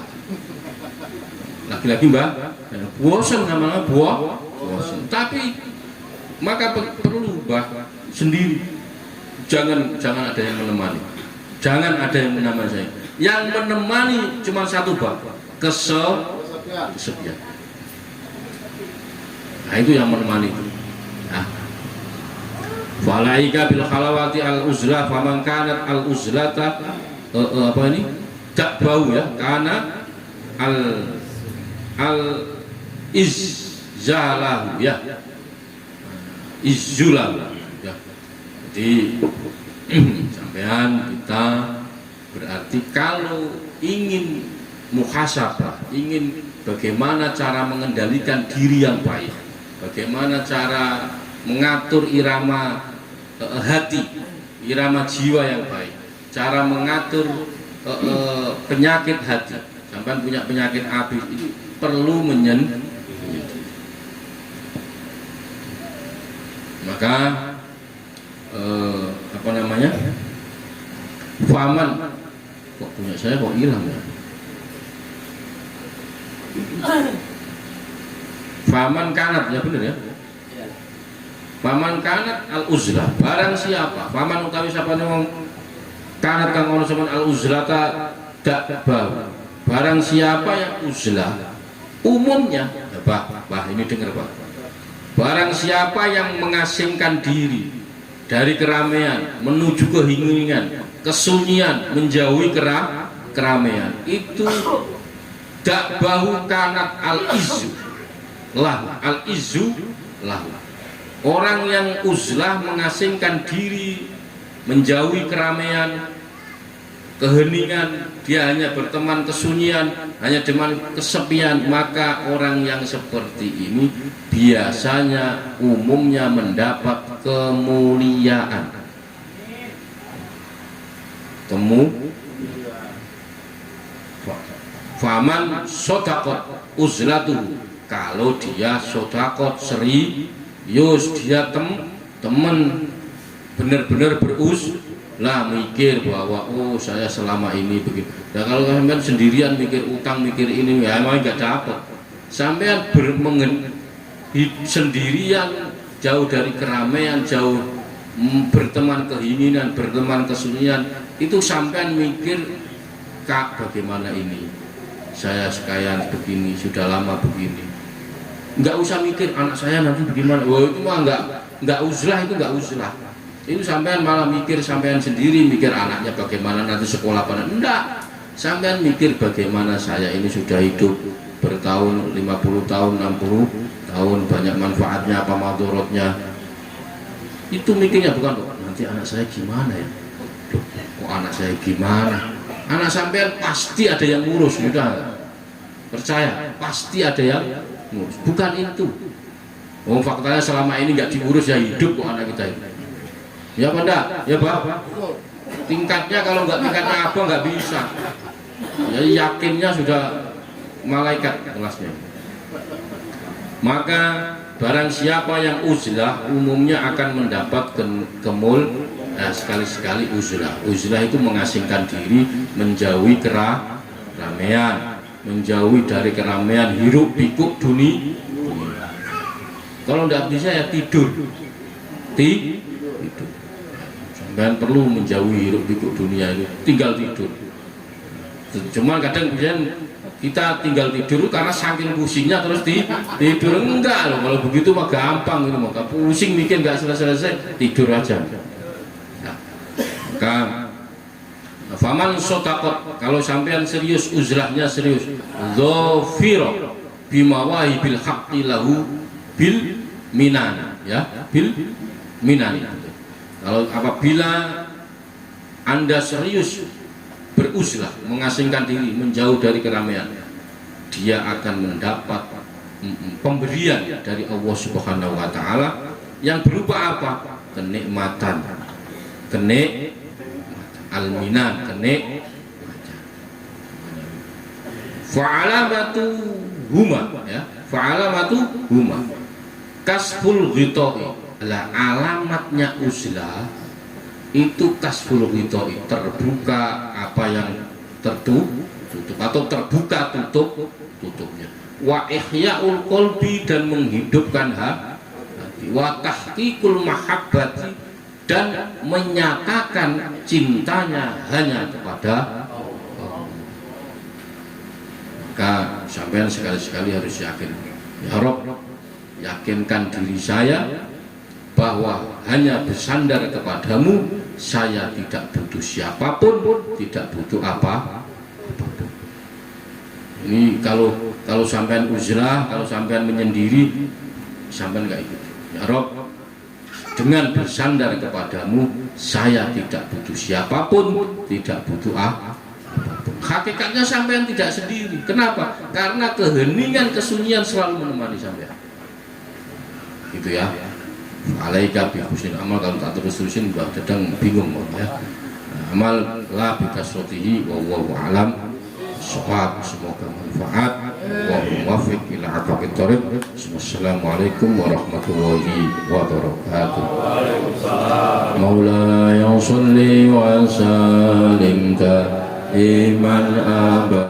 lagi-lagi Mbak bosan, namanya bosan. Tapi maka perlu Mbak sendiri, jangan ada yang menemani, jangan ada yang menemani saya. Yang menemani cuma satu Mbak, kesepian. Nah itu yang menemani itu. Nah, falaika bil khalawati al uzlah faman kanat al uzlata apa ini? Tak bau ya, karena al izzalahu ya. Izzulah ya. Jadi sampean kita berarti kalau ingin muhasabah, ingin bagaimana cara mengendalikan diri yang baik, bagaimana cara mengatur irama hati, irama jiwa yang baik, cara mengatur penyakit hati. Sampai punya penyakit habis itu perlu maka apa namanya, faman kok punya saya kok hilang ya. Faman kanat ya benar ya. Faman kanat al uzlah, barang siapa faman utawi siapa nih kanat kang ono sampean al uzlata dak bau. Barang siapa yang uzlah umumnya ya bah ini dengar Pak. Barang siapa yang mengasingkan diri dari keramaian menuju keheningan, kesunyian, menjauhi keramaian, itu dak bahu kanat al izu lah, al izu lah. Orang yang uzlah mengasingkan diri, menjauhi keramaian, keheningan, dia hanya berteman kesunyian, hanya dengan kesepian, maka orang yang seperti ini biasanya umumnya mendapat kemuliaan. Faman sodakot uzlatuhu, kalau dia sodakot serius, dia temen benar-benar lah mikir bahwa oh saya selama ini begini. Nah kalau sampean sendirian mikir utang, mikir ini ya emang nggak dapat. Sampean sendirian, jauh dari keramaian, jauh berteman keinginan, berteman kesunyian, itu sampean mikir kak bagaimana ini saya sekalian begini, sudah lama begini, nggak usah mikir anak saya nanti bagaimana. Wah itu mah nggak uzlah, itu nggak uzlah. Itu sampean malah mikir sampean sendiri, mikir anaknya bagaimana nanti sekolah pada. Enggak, sampean mikir bagaimana saya ini sudah hidup bertahun, 50 tahun, 60 tahun, banyak manfaatnya apa madorotnya. Itu mikirnya bukan kok nanti anak saya gimana ya. Loh, kok anak saya gimana? Anak sampean pasti ada yang ngurus, sudah percaya, pasti ada yang ngurus. Bukan itu. Oh faktanya selama ini nggak diurus ya hidup kok anak kita ini. Ya apa enggak? Ya Pak. Tingkatnya kalau nggak tingkatnya apa nggak bisa. Ya yakinnya sudah malaikat kelasnya. Maka barang siapa yang uzlah umumnya akan mendapat nah sekali-sekali uzlah. Uzlah itu mengasingkan diri, menjauhi keramaian, menjauhi dari keramaian, hiruk pikuk dunia. Kalau tidak bisa ya tidur. Dan perlu menjauhi hiruk pikuk dunia itu, tinggal tidur. Cuma kadang kita tinggal tidur karena saking pusingnya terus tidur. Enggak loh, kalau begitu mah gampang gitu, maka pusing mikir nggak selesai tidur aja. Nah, faman sotakot, kalau sampean serius uzlahnya serius, dzafiro bimawahi bil haqqi lahu bil minan ya, bil minan. Kalau apabila Anda serius beruzlah, mengasingkan diri, menjauh dari keramaian, dia akan mendapat pemberian dari Allah Subhanahu wa taala yang berupa apa? Kenikmatan. Al-minan, fa'alamatu huma ya, fa'alamatu huma kasful ghitoi. Lah alamatnya uzlah itu kasful ghitoi, terbuka apa yang tertutup atau terbuka tutupnya. Wa ihya'ul qalbi, dan menghidupkan hati. Wa tahqiqul mahabbati, dan menyatakan cintanya hanya kepada Allah. Maka sampean sekali-sekali harus yakin. Ya Rob, yakinkan diri saya bahwa hanya bersandar kepadamu, saya tidak butuh siapapun, tidak butuh apapun. Ini kalau sampean uzrah, kalau sampean menyendiri, sampean nggak ikut. Ya Rob, dengan bersandar kepadamu, saya tidak butuh siapapun, tidak butuh apapun. Hakikatnya sampean tidak sendiri. Kenapa? Karena keheningan, kesunyian selalu menemani sampean. Gitu ya. Alaika bi husnil amal, kalau tak terus-terusin udah sedang bingung ya. Amal la bi kasratihi wallahu alam. Semoga manfaat. Wa muwaffiq ila aqwamit thoriq. Wassalamualaikum warahmatullahi wabarakatuh. Waalaikumsalam. Maulaya sholli wa sallim iman abad.